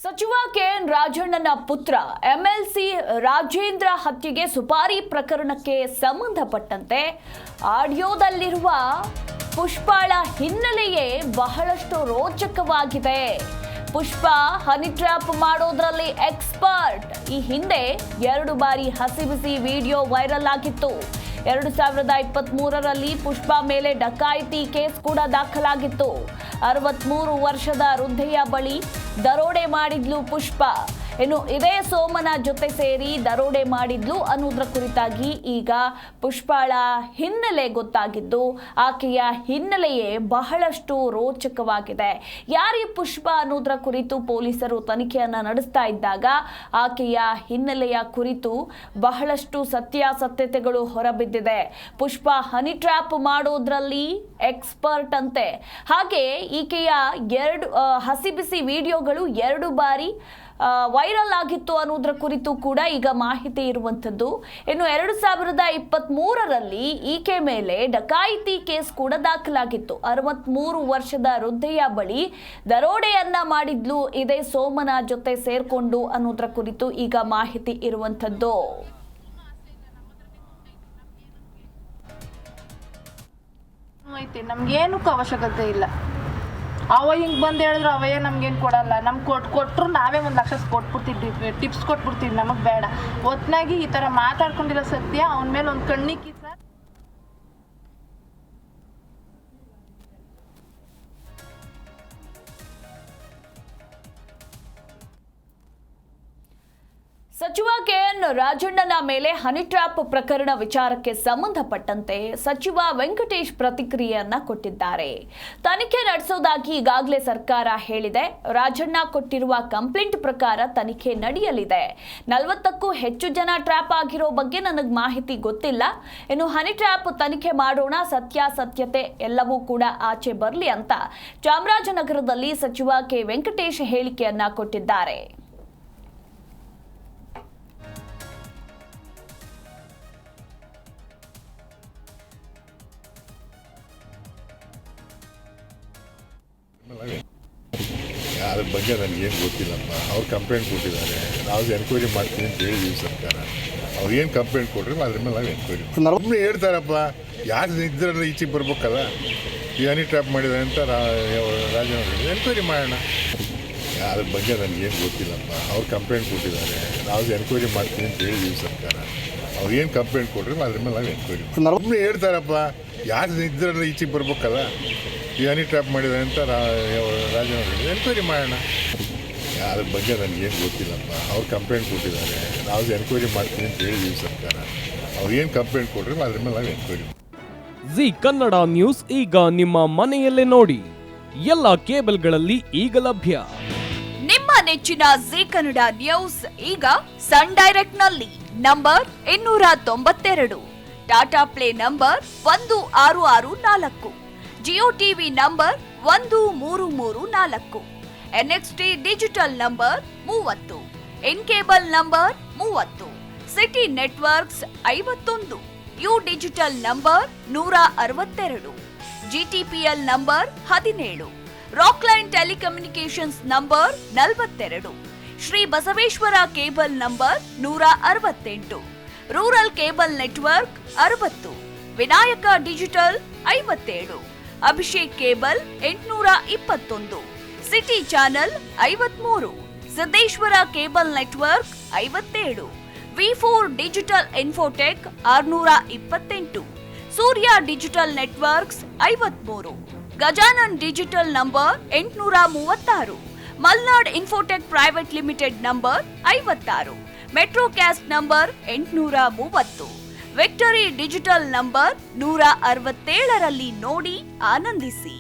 ಸಚಿವ ಕೆಎನ್ ರಾಜಣ್ಣನ ಪುತ್ರ ಎಂಎಲ್ಸಿ ರಾಜೇಂದ್ರ ಹತ್ಯೆಗೆ ಸುಪಾರಿ ಪ್ರಕರಣಕ್ಕೆ ಸಂಬಂಧಪಟ್ಟಂತೆ ಆಡಿಯೋದಲ್ಲಿರುವ ಪುಷ್ಪಾಳ ಹಿನ್ನೆಲೆಯೇ ಬಹಳಷ್ಟು ರೋಚಕವಾಗಿದೆ. ಪುಷ್ಪ ಹನಿ ಟ್ರ್ಯಾಪ್ ಮಾಡೋದ್ರಲ್ಲಿ ಎಕ್ಸ್ಪರ್ಟ್. ಈ ಹಿಂದೆ 2 ಬಾರಿ ಹಸಿಬಿಸಿ ವಿಡಿಯೋ ವೈರಲ್ ಆಗಿತ್ತು. 2023ರಲ್ಲಿ ಪುಷ್ಪ ಮೇಲೆ ಡಕಾಯಿತಿ ಕೇಸ್ ಕೂಡ ದಾಖಲಾಗಿತ್ತು. 63 ವರ್ಷದ ವೃದ್ಧೆಯ ಬಳಿ ದರೋಡೆ ಮಾಡಿದ್ಲು ಪುಷ್ಪ. ಇನ್ನು ಇದೇ ಸೋಮನ ಜೊತೆ ಸೇರಿ ದರೋಡೆ ಮಾಡಿದ್ಲು ಅನ್ನೋದ್ರ ಕುರಿತಾಗಿ ಈಗ ಪುಷ್ಪಾಳ ಹಿನ್ನೆಲೆ ಗೊತ್ತಾಗಿದ್ದು, ಆಕೆಯ ಹಿನ್ನೆಲೆಯೇ ಬಹಳಷ್ಟು ರೋಚಕವಾಗಿದೆ. ಯಾರಿ ಪುಷ್ಪ ಅನ್ನೋದ್ರ ಕುರಿತು ಪೊಲೀಸರು ತನಿಖೆಯನ್ನ ನಡೆಸ್ತಾ ಇದ್ದಾಗ ಆಕೆಯ ಹಿನ್ನೆಲೆಯ ಕುರಿತು ಬಹಳಷ್ಟು ಸತ್ಯಾಸತ್ಯತೆಗಳು ಹೊರಬಿದ್ದಿದೆ. ಪುಷ್ಪ ಹನಿ ಟ್ರ್ಯಾಪ್ ಮಾಡೋದ್ರಲ್ಲಿ ಎಕ್ಸ್ಪರ್ಟ್ ಅಂತೆ. ಹಾಗೆ ಈಕೆಯ 2 ಹಸಿಬಿಸಿ ವಿಡಿಯೋಗಳು 2 ಬಾರಿ ವೈರಲ್ ಆಗಿತ್ತು ಅನ್ನೋದ್ರ ಕುರಿತು ಕೂಡ ಈಗ ಮಾಹಿತಿ ಇರುವಂಥದ್ದು. ಇನ್ನು 2023ರಲ್ಲಿ ಈಕೆ ಮೇಲೆ ಡಕಾಯಿತಿ ಕೇಸ್ ಕೂಡ ದಾಖಲಾಗಿತ್ತು. 63 ವರ್ಷದ ವೃದ್ಧೆಯ ಬಳಿ ದರೋಡೆಯನ್ನ ಮಾಡಿದ್ಲು ಇದೇ ಸೋಮನ ಜೊತೆ ಸೇರ್ಕೊಂಡು ಅನ್ನೋದ್ರ ಕುರಿತು ಈಗ ಮಾಹಿತಿ ಇರುವಂಥದ್ದು. ನಮ್ಗೇನಕ್ಕೂ ಅವಶ್ಯಕತೆ ಇಲ್ಲ. ಅವ ಹಿಂಗೆ ಬಂದು ಹೇಳಿದ್ರು ಅವಯ್ಯ ನಮ್ಗೇನು ಕೊಡಲ್ಲ. ನಮ್ಗೆ ಕೊಟ್ಟರು ನಾವೇ 1 ಲಕ್ಷ ಕೊಟ್ಬಿಡ್ತಿದ್ವಿ, ಟಿಪ್ಸ್ ಕೊಟ್ಬಿಡ್ತೀವಿ. ನಮಗೆ ಬೇಡ. ಒಟ್ನಾಗಿ ಈ ಥರ ಮಾತಾಡ್ಕೊಂಡಿರೋ ಸತ್ಯ ಅವನ ಮೇಲೆ ಒಂದು ಕಣ್ಣಿಕ್ಕಿ ಸರ್. ಸಚಿವ ಕೆಎನ್ ರಾಜಣ್ಣನ ಮೇಲೆ ಹನಿ ಟ್ರ್ಯಾಪ್ ಪ್ರಕರಣ ವಿಚಾರಕ್ಕೆ ಸಂಬಂಧಪಟ್ಟಂತೆ ಸಚಿವ ವೆಂಕಟೇಶ್ ಪ್ರತಿಕ್ರಿಯೆಯನ್ನ ಕೊಟ್ಟಿದ್ದಾರೆ. ತನಿಖೆ ನಡೆಸೋದಾಗಿ ಈಗಾಗಲೇ ಸರ್ಕಾರ ಹೇಳಿದೆ. ರಾಜಣ್ಣ ಕೊಟ್ಟಿರುವ ಕಂಪ್ಲೇಂಟ್ ಪ್ರಕಾರ ತನಿಖೆ ನಡೆಯಲಿದೆ. 40ಕ್ಕೂ ಹೆಚ್ಚು ಜನ ಟ್ರ್ಯಾಪ್ ಆಗಿರೋ ಬಗ್ಗೆ ನನಗೆ ಮಾಹಿತಿ ಗೊತ್ತಿಲ್ಲ. ಇನ್ನು ಹನಿ ಟ್ರ್ಯಾಪ್ ತನಿಖೆ ಮಾಡೋಣ, ಸತ್ಯಾಸತ್ಯತೆ ಎಲ್ಲವೂ ಕೂಡ ಆಚೆ ಬರಲಿ ಅಂತ ಚಾಮರಾಜನಗರದಲ್ಲಿ ಸಚಿವ ಕೆ ವೆಂಕಟೇಶ್ ಹೇಳಿಕೆಯನ್ನ ಕೊಟ್ಟಿದ್ದಾರೆ. ಅದ್ರ ಬಗ್ಗೆ ನನಗೇನು ಗೊತ್ತಿಲ್ಲಪ್ಪ. ಅವ್ರು ಕಂಪ್ಲೇಂಟ್ ಕೊಟ್ಟಿದ್ದಾರೆ, ನಾವು ಎನ್ಕ್ವೈರಿ ಮಾಡ್ತೀವಿ ಅಂತ ಹೇಳಿದ್ದೀವಿ ಸರ್ಕಾರ. ಅವ್ರು ಏನು ಕಂಪ್ಲೇಂಟ್ ಕೊಟ್ಟರೆ ಅದ್ರ ಮೇಲೆ ನಾವು ಎನ್ಕ್ವೈರಿ ಒಬ್ಬರು ಹೇಳ್ತಾರಪ್ಪ. ಯಾರು ಇದ್ರಲ್ಲ ಈಚೆಗೆ ಬರ್ಬೇಕಲ್ಲ. ಈ ಹನಿ ಟ್ರ್ಯಾಪ್ ಮಾಡಿದ್ದಾರೆ ಅಂತ ರಾಜನ ಎನ್ಕ್ವೈರಿ ಮಾಡೋಣ. ಅದ್ರ ಬಗ್ಗೆ ನನಗೇನು ಗೊತ್ತಿಲ್ಲಪ್ಪ. ಅವ್ರು ಕಂಪ್ಲೇಂಟ್ ಕೊಟ್ಟಿದ್ದಾರೆ, ನಾವು ಎನ್ಕ್ವೈರಿ ಮಾಡ್ತೀವಿ ಅಂತ ಹೇಳಿದ್ದೀವಿ ಸರ್ಕಾರ. ಅವ್ರು ಏನು ಕಂಪ್ಲೇಂಟ್ ಕೊಟ್ಟರೆ ಅದ್ರ ಮೇಲೆ ನಾವು ಎನ್ಕ್ವೈರಿ ಒಬ್ಬರು ಹೇಳ್ತಾರಪ್ಪ. ಯಾರು ಇದ್ರಲ್ಲ ಈಚೆಗೆ ಬರ್ಬೇಕಲ್ಲ. ಈ ಹನಿ ಟ್ರ್ಯಾಪ್ ಮಾಡಿದ್ದಾರೆ ಅಂತ ರಾಜನ ಎನ್ಕ್ವೈರಿ ಮಾಡೋಣ. ಅದ್ರ ಬಗ್ಗೆ ನನಗೇನು ಗೊತ್ತಿಲ್ಲಪ್ಪ. ಅವ್ರು ಕಂಪ್ಲೇಂಟ್ ಕೊಟ್ಟಿದ್ದಾರೆ, ನಾವು ಎನ್ಕ್ವೈರಿ ಮಾಡ್ತೀವಿ ಅಂತ ಹೇಳಿದ್ದೀವಿ ಸರ್ಕಾರ. ಅವ್ರು ಏನು ಕಂಪ್ಲೇಂಟ್ ಕೊಟ್ಟರೆ ಅದ್ರ ಮೇಲೆ ನಾವು ಎನ್ಕ್ವೈರಿ. ಜಿ ಕನ್ನಡ ನ್ಯೂಸ್ ಈಗ ನಿಮ್ಮ ಮನೆಯಲ್ಲೇ ನೋಡಿ. ಎಲ್ಲ ಕೇಬಲ್ಗಳಲ್ಲಿ ಈಗ ಲಭ್ಯ. ನಿಮ್ಮ ನೆಚ್ಚಿನ ಜಿ ಕನ್ನಡ ನ್ಯೂಸ್ ಈಗ ಸನ್ ಡೈರೆಕ್ಟ್ ನಲ್ಲಿ number 292, Tata play number 1664, Jio TV number 1334, NXT digital number 30, in cable number 30, city networks 51, U digital number 162, GTPL number 17, Rockline telecommunications number 42, Shri Basaveshwara cable number 168, rural cable network 60, Vinayaka digital 57, Abhishek cable 821, city channel 53, Siddeshwara cable network 57, ವಿ4 digital infotech 628, Surya digital networks 53, Gajanan digital number 836, Malnad infotech private limited number 56, Metrocast number 830, victory digital number 167ರಲ್ಲಿ ನೋಡಿ ಆನಂದಿಸಿ.